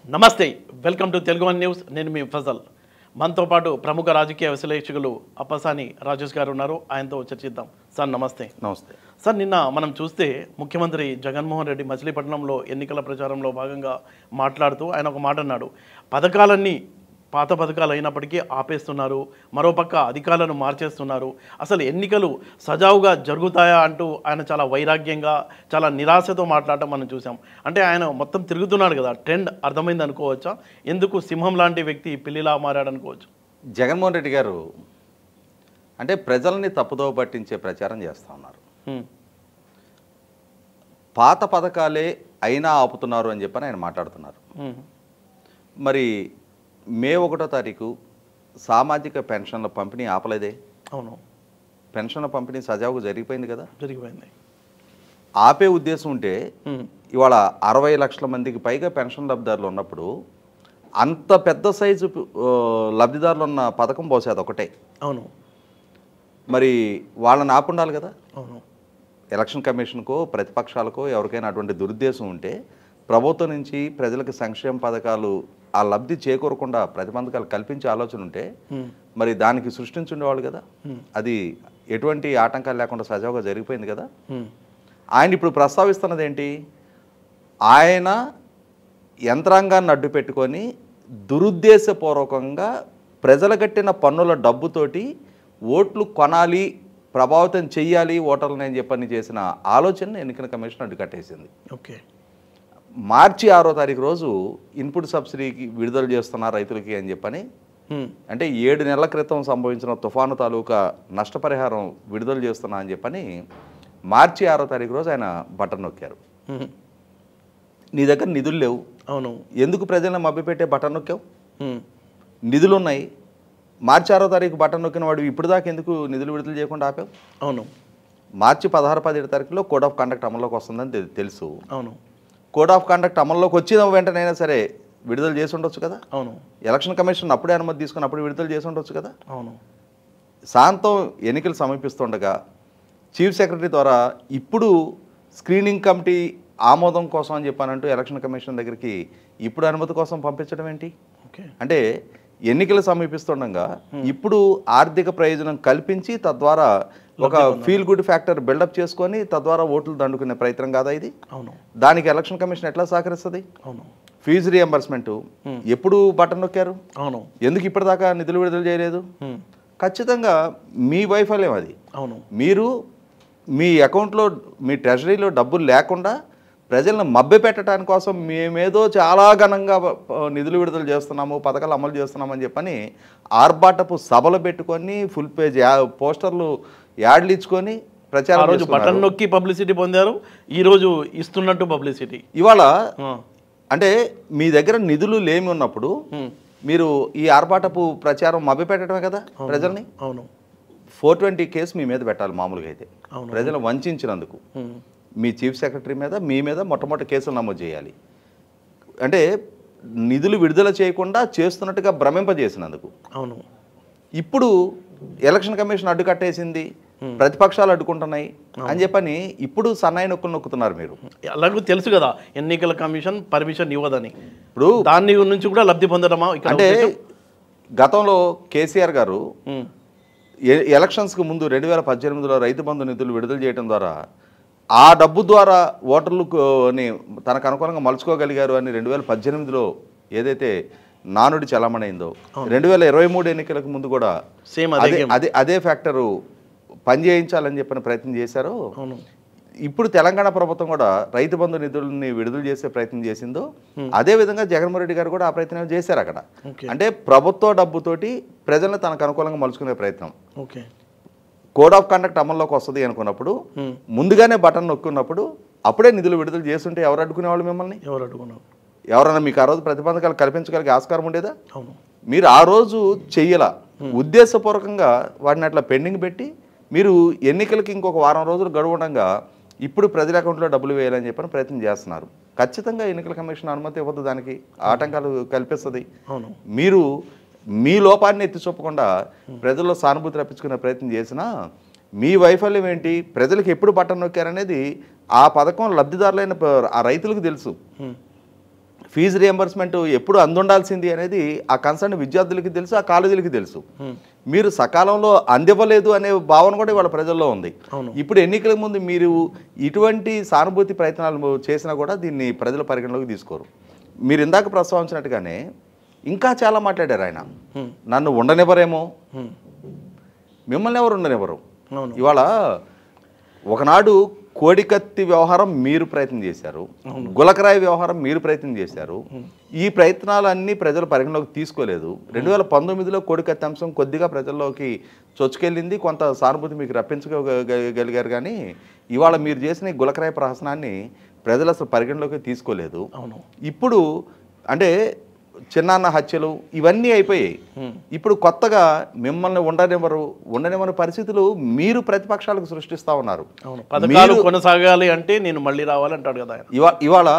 నమస్తే, welcome to Telugu one news. నేను మీ ఫజల్. మనతో పాటు ప్రముఖ రాజకీయ విశ్లేషకులు అప్పసాని రాజేష్ గారు ఉన్నారు. ఆయనతో చర్చిద్దాం. సార్ నమస్తే. నమస్తే సార్, నిన్న మనం చూస్తే ముఖ్యమంత్రి జగన్మోహన్ రెడ్డి మచిలీపట్నంలో ఎన్నికల ప్రచారంలో భాగంగా మాట్లాడుతూ ఆయన ఒక మాట అన్నాడు. పథకాలన్నీ పాత పథకాలు అయినప్పటికీ ఆపేస్తున్నారు, మరోపక్క అధికారులను మార్చేస్తున్నారు, అసలు ఎన్నికలు సజావుగా జరుగుతాయా అంటూ ఆయన చాలా వైరాగ్యంగా చాలా నిరాశతో మాట్లాడటం మనం చూసాం. అంటే ఆయన మొత్తం తిరుగుతున్నాడు కదా, ట్రెండ్ అర్థమైంది అనుకోవచ్చా? ఎందుకు సింహం లాంటి వ్యక్తి పిల్లిలా మారాడు అనుకోవచ్చు? జగన్మోహన్ రెడ్డి గారు అంటే ప్రజల్ని తప్పుదోవ పట్టించే ప్రచారం చేస్తూ ఉన్నారు. పాత పథకాలే అయినా ఆపుతున్నారు అని చెప్పని ఆయన మాట్లాడుతున్నారు. మరి మే 1వ తారీఖు సామాజిక పెన్షన్ల పంపిణీ ఆపలేదే? అవును, పెన్షన్ల పంపిణీ సజావుగా జరిగిపోయింది కదా. జరిగిపోయింది. ఆపే ఉద్దేశం ఉంటే ఇవాళ 60 లక్షల మందికి పైగా పెన్షన్ లబ్ధిదారులు ఉన్నప్పుడు అంత పెద్ద సైజు లబ్ధిదారులు ఉన్న పథకం బహుశా అదొకటే. అవును, మరి వాళ్ళని ఆపుండాలి కదా. అవును. ఎలక్షన్ కమిషన్కో ప్రతిపక్షాలకో ఎవరికైనా అటువంటి దురుద్దేశం ఉంటే ప్రభుత్వం నుంచి ప్రజలకు సంక్షేమ పథకాలు ఆ లబ్ధి చేకూరకుండా ప్రతిబంధకాలు కల్పించే ఆలోచన ఉంటే మరి దానికి సృష్టించుండేవాళ్ళు కదా. అది ఎటువంటి ఆటంకాలు లేకుండా సజావుగా జరిగిపోయింది కదా. ఆయన ఇప్పుడు ప్రస్తావిస్తున్నది ఏంటి? ఆయన యంత్రాంగాన్ని అడ్డు పెట్టుకొని దురుద్దేశపూర్వకంగా ప్రజలు కట్టిన పన్నుల డబ్బుతోటి ఓట్లు కొనాలి, ప్రభావితం చెయ్యాలి ఓటర్లని అని చెప్పని చేసిన ఆలోచన ఎన్నికల కమిషన్ అడ్డుకట్టేసింది. ఓకే. మార్చి 6వ తారీఖు రోజు ఇన్పుట్ సబ్సిడీకి విడుదల చేస్తున్నారు రైతులకి అని చెప్పని, అంటే 7 నెలల క్రితం సంభవించిన తుఫాను తాలూకా నష్టపరిహారం విడుదల చేస్తున్నా అని చెప్పని మార్చి 6వ తారీఖు రోజు ఆయన బటన్ నొక్కారు. నీ దగ్గర నిధులు లేవు, అవును, ఎందుకు ప్రజలను మభ్యపెట్టే బటన్ నొక్కావు? నిధులు ఉన్నాయి. మార్చి 6వ తారీఖు బటన్ నొక్కిన వాడు ఇప్పుడు దాకా ఎందుకు నిధులు విడుదల చేయకుండా ఆపావు? అవును. మార్చి 16, 17 తారీఖులో కోడ్ ఆఫ్ కండక్ట్ అమల్లోకి వస్తుందని తెలుసు. అవును. కోడ్ ఆఫ్ కండక్ట్ అమల్లోకి వచ్చిన వెంటనైనా సరే విడుదల చేసి ఉండొచ్చు కదా. అవును. ఎలక్షన్ కమిషన్ అప్పుడే అనుమతి తీసుకుని అప్పుడు విడుదల చేసి ఉండొచ్చు కదా. అవును. సాయంత్రం ఎన్నికలు సమీపిస్తుండగా చీఫ్ సెక్రటరీ ద్వారా ఇప్పుడు స్క్రీనింగ్ కమిటీ ఆమోదం కోసం అని చెప్పానంటూ ఎలక్షన్ కమిషన్ దగ్గరికి ఇప్పుడు అనుమతి కోసం పంపించడం ఏంటి? అంటే ఎన్నికలు సమీపిస్తుండగా ఇప్పుడు ఆర్థిక ప్రయోజనం కల్పించి తద్వారా ఒక ఫీల్ గుడ్ ఫ్యాక్టర్ బిల్డప్ చేసుకొని తద్వారా ఓట్లు దండుకునే ప్రయత్నం కాదా ఇది? అవును. దానికి ఎలక్షన్ కమిషన్ ఎట్లా సహకరిస్తుంది? అవును. ఫీజు రియంబర్స్మెంట్ ఎప్పుడు బటన్ నొక్కారు? అవును. ఎందుకు ఇప్పటిదాకా నిధులు విడుదల చేయలేదు? ఖచ్చితంగా మీ వైఫల్యం అది. అవును. మీరు మీ అకౌంట్లో మీ ట్రెజరీలో డబ్బులు లేకుండా ప్రజలను మభ్యపెట్టడానికి కోసం మేమేదో చాలా ఘనంగా నిధులు విడుదల చేస్తున్నాము, పథకాలు అమలు చేస్తున్నామని చెప్పని ఆర్భాటపు సభలు పెట్టుకొని ఫుల్ పేజ్ పోస్టర్లు యాడ్లు ఇచ్చుకొని ప్రచారం రోజు బటన్ నొక్కి పబ్లిసిటీ పొందారు, ఈరోజు ఇస్తున్నట్టు పబ్లిసిటీ. ఇవాళ అంటే మీ దగ్గర నిధులు లేమి ఉన్నప్పుడు మీరు ఈ ఆర్భాటపు ప్రచారం మభ్యపెట్టడమే కదా ప్రజల్ని. అవును. 420 కేసు మీ మీద పెట్టాలి మామూలుగా అయితే, ప్రజలు వంచినందుకు మీ చీఫ్ సెక్రటరీ మీద మీ మీద మొట్టమొదటి కేసులు నమోదు చేయాలి. అంటే నిధులు విడుదల చేయకుండా చేస్తున్నట్టుగా భ్రమింపజేసినందుకు. అవును. ఇప్పుడు ఎలక్షన్ కమిషన్ అడ్డుకట్టేసింది, ప్రతిపక్షాలు అడ్డుకుంటున్నాయి అని చెప్పని ఇప్పుడు సన్నాయి నొక్కులు నొక్కుతున్నారు మీరు. అలాగే తెలుసు కదా ఎన్నికల కమిషన్ పర్మిషన్ ఇవ్వదని. ఇప్పుడు దాని నుంచి కూడా లబ్ధి పొందడమా? అంటే గతంలో కేసీఆర్ గారు ఎలక్షన్స్కి ముందు 2018లో రైతు బంధు నిధులు విడుదల చేయడం ద్వారా ఆ డబ్బు ద్వారా ఓటర్లకు తనకు అనుకూలంగా మలుచుకోగలిగారు అని 2018లో ఏదైతే నానుడి చలామణైందో 2023 ఎన్నికలకు ముందు కూడా సేమ్ అదే ఫ్యాక్టరు పనిచేయించాలని చెప్పిన ప్రయత్నం చేశారు. ఇప్పుడు తెలంగాణ ప్రభుత్వం కూడా రైతు బంధు నిధులని విడుదల చేసే ప్రయత్నం చేసిందో అదే విధంగా జగన్మోహన్ రెడ్డి గారు కూడా ఆ ప్రయత్నం చేశారు అక్కడ. అంటే ప్రభుత్వ డబ్బుతోటి ప్రజలను తనకు అనుకూలంగా మలుచుకునే ప్రయత్నం. కోడ్ ఆఫ్ కండక్ట్ అమల్లోకి వస్తుంది అనుకున్నప్పుడు ముందుగానే బటన్ నొక్కున్నప్పుడు అప్పుడే నిధులు విడుదల చేస్తుంటే ఎవరు అడ్డుకునేవాళ్ళు మిమ్మల్ని? ఎవరు అడ్డుకున్నారు? ఎవరన్నా మీకు ఆ రోజు ప్రతిబంధకాలు కల్పించగలిగే ఆస్కారం ఉండేదా? మీరు ఆ రోజు చెయ్యాల ఉద్దేశపూర్వకంగా వాటిని అట్లా పెండింగ్ పెట్టి మీరు ఎన్నికలకి ఇంకొక వారం రోజులు గడువుండగా ఇప్పుడు ప్రజల అకౌంట్లో డబ్బులు వేయాలని చెప్పని ప్రయత్నం చేస్తున్నారు. ఖచ్చితంగా ఎన్నికల కమిషన్ అనుమతి ఇవ్వద్దు, దానికి ఆటంకాలు కల్పిస్తుంది. మీరు మీ లోపాన్ని ఎత్తి చూపకుండా ప్రజల్లో సానుభూతి రప్పించుకునే ప్రయత్నం చేసినా మీ వైఫల్యం ఏంటి, ప్రజలకు ఎప్పుడు బటన్ నొక్కారనేది ఆ పథకం లబ్ధిదారులైన ఆ రైతులకు తెలుసు. ఫీజు రియంబర్స్మెంట్ ఎప్పుడు అందుండాల్సింది అనేది ఆ కన్సర్న్ విద్యార్థులకి తెలుసు, ఆ కాలేజీలకి తెలుసు. మీరు సకాలంలో అందివ్వలేదు అనే భావన కూడా ఇవాళ ప్రజల్లో ఉంది. ఇప్పుడు ఎన్నికల ముందు మీరు ఇటువంటి సానుభూతి ప్రయత్నాలు చేసినా కూడా దీన్ని ప్రజల పరిగణలోకి తీసుకోరు. మీరు ఇందాక ప్రస్తావించినట్టుగానే ఇంకా చాలా మాట్లాడారు ఆయన. నన్ను ఉండనివ్వరేమో, మిమ్మల్ని ఎవరు ఉండనివ్వరు. ఇవాళ ఒకనాడు కోడికత్తి వ్యవహారం మీరు ప్రయత్నం చేశారు, గులకరాయి వ్యవహారం మీరు ప్రయత్నం చేశారు. ఈ ప్రయత్నాలన్నీ ప్రజలు పరిగణలోకి తీసుకోలేదు. 2019లో కోడికత్తి అంశం కొద్దిగా ప్రజల్లోకి చొచ్చుకెళ్ళింది, కొంత సానుభూతి మీకు రప్పించగలిగారు. కానీ ఇవాళ మీరు చేసిన ఈ గులకరాయి ప్రహసనాన్ని ప్రజలు అసలు పరిగణలోకి తీసుకోలేదు. ఇప్పుడు అంటే చిన్నాన్న హత్యలు ఇవన్నీ అయిపోయాయి. ఇప్పుడు కొత్తగా మిమ్మల్ని ఉండనివ్వని పరిస్థితులు మీరు ప్రతిపక్షాలకు సృష్టిస్తా ఉన్నారు. పథకాలు కొనసాగాలి అంటే నేను మళ్ళీ రావాలంటాడు కదా. ఇవాళ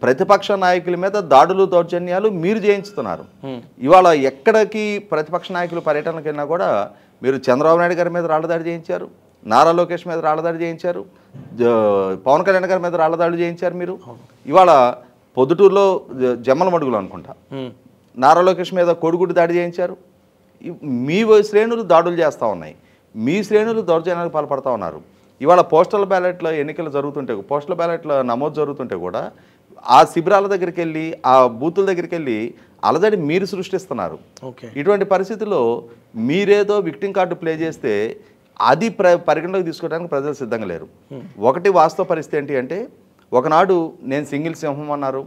ప్రతిపక్ష నాయకుల మీద దాడులు దౌర్జన్యాలు మీరు చేయించుతున్నారు. ఇవాళ ఎక్కడికి ప్రతిపక్ష నాయకులు పర్యటనకు వెళ్ళినా కూడా మీరు చంద్రబాబు నాయుడు గారి మీద రాళ్లదాడి చేయించారు, నారా లోకేష్ మీద రాళ్లదాడి చేయించారు, పవన్ కళ్యాణ్ గారి మీద రాళ్లదాడి చేయించారు. మీరు ఇవాళ పొద్దుటూరులో జమ్మల మడుగులు అనుకుంటా నారా లోకేష్ మీద కోడిగుడ్డు దాడి చేయించారు. మీ శ్రేణులు దాడులు చేస్తూ ఉన్నాయి, మీ శ్రేణులు దౌర్జన్యాలకు పాల్పడుతూ ఉన్నారు. ఇవాళ పోస్టల్ బ్యాలెట్లో ఎన్నికలు జరుగుతుంటే, పోస్టల్ బ్యాలెట్లో నమోదు జరుగుతుంటే కూడా ఆ శిబిరాల దగ్గరికి వెళ్ళి, ఆ బూతుల దగ్గరికి వెళ్ళి అలజడి మీరు సృష్టిస్తున్నారు. ఇటువంటి పరిస్థితుల్లో మీరేదో విక్టింగ్ కార్డు ప్లే చేస్తే అది పరిగణలోకి తీసుకోవడానికి ప్రజలు సిద్ధంగా లేరు. ఒకటి వాస్తవ పరిస్థితి ఏంటి అంటే, ఒకనాడు నేను సింగిల్ సింహం అన్నారు,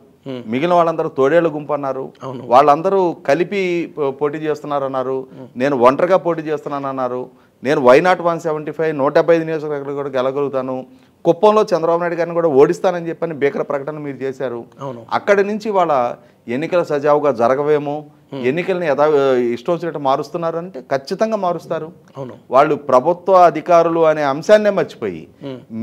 మిగిలిన వాళ్ళందరూ తోడేళ్ల గుంపు అన్నారు, వాళ్ళందరూ కలిపి పోటీ చేస్తున్నారు అన్నారు, నేను ఒంటరిగా పోటీ చేస్తున్నాను అన్నారు, నేను వైనాట్ 175 175 నియోజకవర్గాలు కూడా గెలగలుగుతాను, కుప్పంలో చంద్రబాబు నాయుడు గారిని కూడా ఓడిస్తానని చెప్పని భీకర ప్రకటన మీరు చేశారు. అక్కడి నుంచి వాళ్ళ ఎన్నికలు సజావుగా జరగవేమో, ఎన్నికల్ని ఇష్టం వచ్చినట్టు మారుస్తున్నారు అంటే ఖచ్చితంగా మారుస్తారు. వాళ్ళు ప్రభుత్వ అధికారులు అనే అంశాన్నే మర్చిపోయి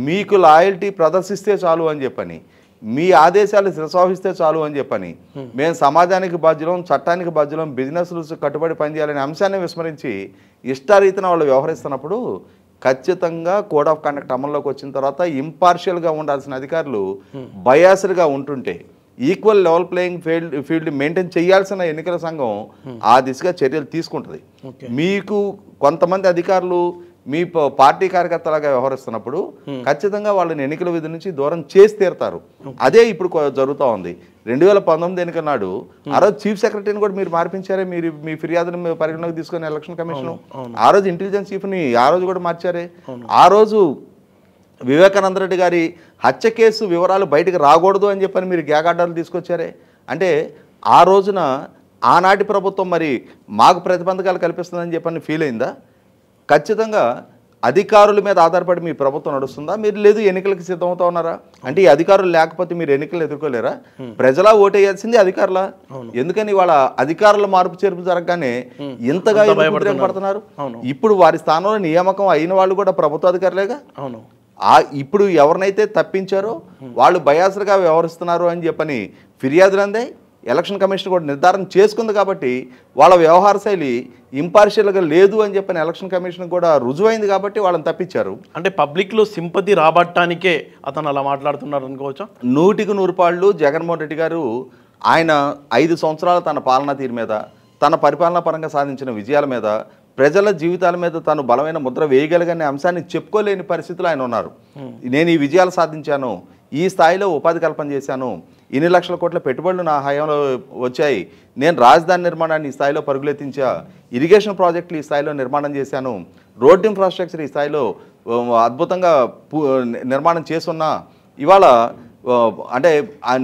మీకు లాయల్టీ ప్రదర్శిస్తే చాలు అని చెప్పని, మీ ఆదేశాలు శిరసావహిస్తే చాలు అని చెప్పని, మేము సమాజానికి బాధ్యులం, చట్టానికి బాధ్యులం, బిజినెస్ రూల్స్ కట్టుబడి పనిచేయాలనే అంశాన్ని విస్మరించి ఇష్టారీతిన వాళ్ళు వ్యవహరిస్తున్నప్పుడు ఖచ్చితంగా కోడ్ ఆఫ్ కండక్ట్ అమల్లోకి వచ్చిన తర్వాత ఇంపార్షియల్గా ఉండాల్సిన అధికారులు బయాస్డ్గా ఉంటుంటే equal level playing field maintain చేయాల్సిన ఎన్నికల సంఘం ఆ దిశగా చర్యలు తీసుకుంటుంది. మీకు కొంతమంది అధికారులు మీ పార్టీ కార్యకర్తలాగా వ్యవహరిస్తున్నప్పుడు ఖచ్చితంగా వాళ్ళని ఎన్నికల విధి నుంచి దూరం చేసి తీరుతారు. అదే ఇప్పుడు జరుగుతూ ఉంది. 2019 ఎన్నికల నాడు ఆ రోజు చీఫ్ సెక్రటరీని కూడా మీరు మార్పించారే, మీరు మీ ఫిర్యాదును పరిగణలోకి తీసుకుని ఎలక్షన్ కమిషన్. ఆ రోజు ఇంటెలిజెన్స్ చీఫ్ని ఆ రోజు కూడా మార్చారే. ఆ రోజు వివేకానంద రెడ్డి గారి హత్య కేసు వివరాలు బయటకు రాకూడదు అని చెప్పని మీరు గ్యాగార్డర్లు తీసుకొచ్చారే. అంటే ఆ రోజున ఆనాటి ప్రభుత్వం మరి మాకు ప్రతిబంధకాలు కల్పిస్తుందని చెప్పని ఫీల్ అయిందా? ఖచ్చితంగా అధికారుల మీద ఆధారపడి మీ ప్రభుత్వం నడుస్తుందా? మీరు లేదు ఎన్నికలకు సిద్ధమవుతా ఉన్నారా? అంటే ఈ అధికారులు లేకపోతే మీరు ఎన్నికలు ఎదుర్కోలేరా? ప్రజలా ఓటేయాల్సింది అధికారులా? ఎందుకని వాళ్ళ అధికారుల మార్పు చేర్పు జరగగానే ఇంతగా పడుతున్నారు? ఇప్పుడు వారి స్థానంలో నియామకం అయిన వాళ్ళు కూడా ప్రభుత్వ అధికారులేగా. ఇప్పుడు ఎవరినైతే తప్పించారో వాళ్ళు బయాస్డ్గా వ్యవహరిస్తున్నారు అని చెప్పని ఫిర్యాదులు అందే. ఎలక్షన్ కమిషన్ కూడా నిర్ధారణ చేసుకుంది కాబట్టి వాళ్ళ వ్యవహార శైలి ఇంపార్షియల్గా లేదు అని చెప్పని ఎలక్షన్ కమిషన్ కూడా రుజువైంది కాబట్టి వాళ్ళని తప్పించారు. అంటే పబ్లిక్లో సింపతి రాబట్టడానికే అతను అలా మాట్లాడుతున్నారు అనుకోవచ్చా? 100కి 100 పాళ్ళు జగన్మోహన్ రెడ్డి గారు ఆయన 5 సంవత్సరాలు తన పాలనా తీరు మీద, తన పరిపాలనా పరంగా సాధించిన విజయాల మీద, ప్రజల జీవితాల మీద తాను బలమైన ముద్ర వేయగలిగిన అంశాన్ని చెప్పుకోలేని పరిస్థితులు ఆయన ఉన్నారు. నేను ఈ విజయాలు సాధించాను, ఈ స్థాయిలో ఉపాధి కల్పన చేశాను, ఇన్ని లక్షల కోట్ల పెట్టుబడులు నా హయాంలో వచ్చాయి, నేను రాజధాని నిర్మాణాన్ని ఈ స్థాయిలో పరుగులెత్తించా, ఇరిగేషన్ ప్రాజెక్టులు ఈ స్థాయిలో నిర్మాణం చేశాను, రోడ్ ఇన్ఫ్రాస్ట్రక్చర్ ఈ స్థాయిలో అద్భుతంగా నిర్మాణం చేసున్నా, ఇవాళ అంటే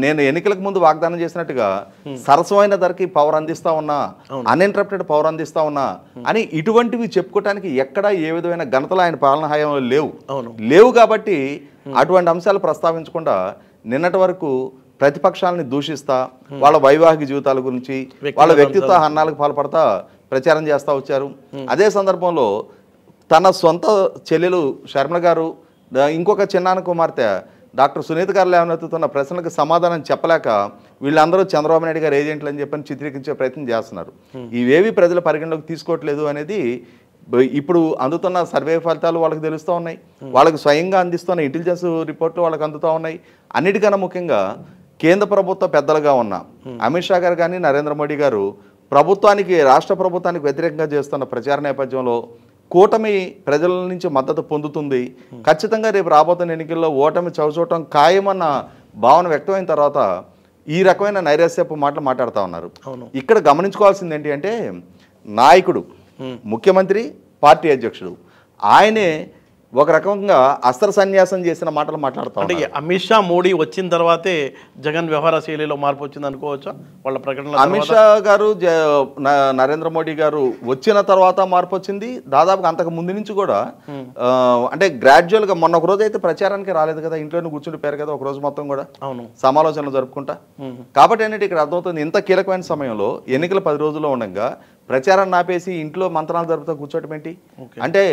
నేను ఎన్నికలకు ముందు వాగ్దానం చేసినట్టుగా సరసమైన ధరకి పవర్ అందిస్తా ఉన్నా, అన్ఇంటరప్టెడ్ పవర్ అందిస్తా ఉన్నా అని ఇటువంటివి చెప్పుకోవటానికి ఎక్కడా ఏ విధమైన ఘనతలు ఆయన పాలన హయాంలో లేవు. కాబట్టి అటువంటి అంశాలు ప్రస్తావించకుండా నిన్నటి వరకు ప్రతిపక్షాలని దూషిస్తా, వాళ్ళ వైవాహిక జీవితాల గురించి, వాళ్ళ వ్యక్తిత్వ హన్నాలకు పాల్పడతా ప్రచారం చేస్తూ వచ్చారు. అదే సందర్భంలో తన సొంత చెల్లెలు శర్మ గారు, ఇంకొక చిన్నాన్న కుమార్తె డాక్టర్ సునీత గారు లేవనెత్తుతున్న ప్రశ్నలకు సమాధానం చెప్పలేక వీళ్ళందరూ చంద్రబాబు నాయుడు గారు ఏజెంట్లు అని చెప్పని చిత్రీకరించే ప్రయత్నం చేస్తున్నారు. ఇవేవి ప్రజల పరిగణలోకి తీసుకోవట్లేదు అనేది ఇప్పుడు అందుతున్న సర్వే ఫలితాలు వాళ్ళకి తెలుస్తూ ఉన్నాయి, వాళ్ళకి స్వయంగా అందిస్తున్న ఇంటెలిజెన్స్ రిపోర్ట్లు వాళ్ళకి అందుతూ ఉన్నాయి. అన్నిటికన్నా ముఖ్యంగా కేంద్ర ప్రభుత్వ పెద్దలుగా ఉన్న అమిత్ షా గారు కానీ నరేంద్ర మోడీ గారు ప్రభుత్వానికి రాష్ట్ర ప్రభుత్వానికి వ్యతిరేకంగా చేస్తున్న ప్రచార నేపథ్యంలో కూటమి ప్రజల నుంచి మద్దతు పొందుతుంది, ఖచ్చితంగా రేపు రాబోతున్న ఎన్నికల్లో ఓటమి చవిచూడటం ఖాయమన్న భావన వ్యక్తమైన తర్వాత ఈ రకమైన నైరాస్యపు మాటలు మాట్లాడుతూ ఉన్నారు. ఇక్కడ గమనించుకోవాల్సింది ఏంటి అంటే నాయకుడు, ముఖ్యమంత్రి, పార్టీ అధ్యక్షుడు ఆయనే ఒక రకంగా అస్త్ర సన్యాసం చేసిన మాటలు మాట్లాడుతూ అంటే అమిత్ షా మోడీ వచ్చిన తర్వాతే జగన్ వ్యవహార శైలిలో మార్పు వచ్చింది అనుకోవచ్చా వాళ్ళ ప్రకటన? అమిత్ షా గారు నరేంద్ర మోడీ గారు వచ్చిన తర్వాత మార్పు వచ్చింది. దాదాపుగా అంతకు ముందు నుంచి కూడా అంటే గ్రాడ్యువల్ గా మొన్న ఒక రోజు అయితే ప్రచారానికి రాలేదు కదా, ఇంట్లోనే కూర్చుండిపోయారు కదా ఒక రోజు మొత్తం కూడా సమాలోచనలు జరుపుకుంటా. కాబట్టి ఏంటంటే ఇక్కడ అర్థమవుతుంది ఇంత కీలకమైన సమయంలో ఎన్నికల 10 రోజుల్లో ఉండగా ప్రచారాన్ని ఆపేసి ఇంట్లో మంత్రాలు జరుపుతూ కూర్చోటం ఏంటి? అంటే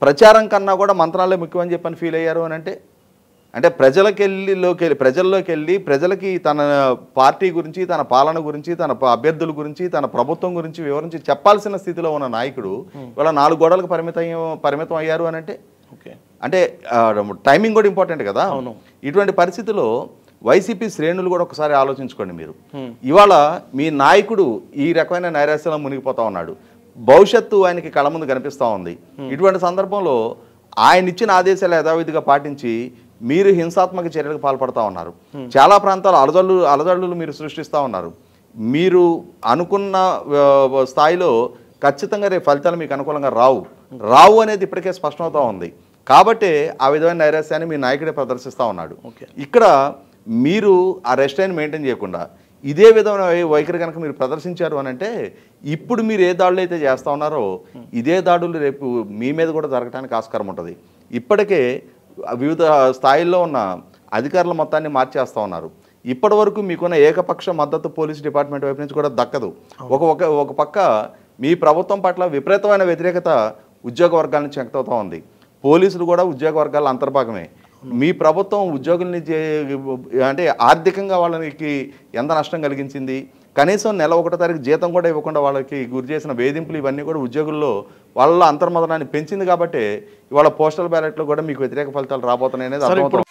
ప్రచారం కన్నా కూడా మంత్రాలే ముఖ్యమని చెప్పని ఫీల్ అయ్యారు అని అంటే ప్రజల్లోకి వెళ్ళి ప్రజలకి తన పార్టీ గురించి, తన పాలన గురించి, తన అభ్యర్థుల గురించి, తన ప్రభుత్వం గురించి వివరించి చెప్పాల్సిన స్థితిలో ఉన్న నాయకుడు ఇవాళ 4 గోడలకు పరిమితం అయ్యారు అని అంటే టైమింగ్ కూడా ఇంపార్టెంట్ కదా. ఇటువంటి పరిస్థితిలో వైసీపీ శ్రేణులు కూడా ఒకసారి ఆలోచించుకోండి మీరు. ఇవాళ మీ నాయకుడు ఈ రకమైన నైరాశ్యంలో మునిగిపోతా ఉన్నాడు, భవిష్యత్తు ఆయనకి కళ్ళ ముందు కనిపిస్తూ ఉంది. ఇటువంటి సందర్భంలో ఆయన ఇచ్చిన ఆదేశాలు యథావిధిగా పాటించి మీరు హింసాత్మక చర్యలకు పాల్పడతా ఉన్నారు. చాలా ప్రాంతాలు అలజడులు మీరు సృష్టిస్తూ ఉన్నారు. మీరు అనుకున్న స్థాయిలో ఖచ్చితంగా రేపు ఫలితాలు మీకు అనుకూలంగా రావు అనేది ఇప్పటికే స్పష్టమవుతూ ఉంది. కాబట్టి ఆ విధమైన నైరాశ్యాన్ని మీ నాయకుడే ప్రదర్శిస్తూ ఉన్నాడు. ఇక్కడ మీరు ఆ రెస్ట్రైన్ మెయింటైన్ చేయకుండా ఇదే విధమైన వైఖరి కనుక మీరు ప్రదర్శించారు అని అంటే ఇప్పుడు మీరు ఏ దాడులు అయితే చేస్తూ ఉన్నారో ఇదే దాడులు రేపు మీ మీద కూడా జరగడానికి ఆస్కారం ఉంటుంది. ఇప్పటికే వివిధ స్థాయిల్లో ఉన్న అధికారుల మొత్తాన్ని మార్చేస్తూ ఉన్నారు. ఇప్పటి వరకు మీకున్న ఏకపక్ష మద్దతు పోలీస్ డిపార్ట్మెంట్ వైపు నుంచి కూడా దక్కదు. ఒక పక్క మీ ప్రభుత్వం పట్ల విపరీతమైన వ్యతిరేకత ఉద్యోగ వర్గాల నుంచి వ్యక్తమవుతూ ఉంది. పోలీసులు కూడా ఉద్యోగ వర్గాల అంతర్భాగమే. మీ ప్రభుత్వం ఉద్యోగుల్ని అంటే ఆర్థికంగా వాళ్ళకి ఎంత నష్టం కలిగించింది, కనీసం నెల 1వ తారీఖు జీతం కూడా ఇవ్వకుండా వాళ్ళకి గురి చేసిన వేధింపులు ఇవన్నీ కూడా ఉద్యోగుల్లో వాళ్ళ అంతర్మదనాన్ని పెంచింది. కాబట్టి ఇవాళ పోస్టల్ బ్యాలెట్లో కూడా మీకు వ్యతిరేక ఫలితాలు రాబోతున్నాయి అనేది అర్థమవుతుంది.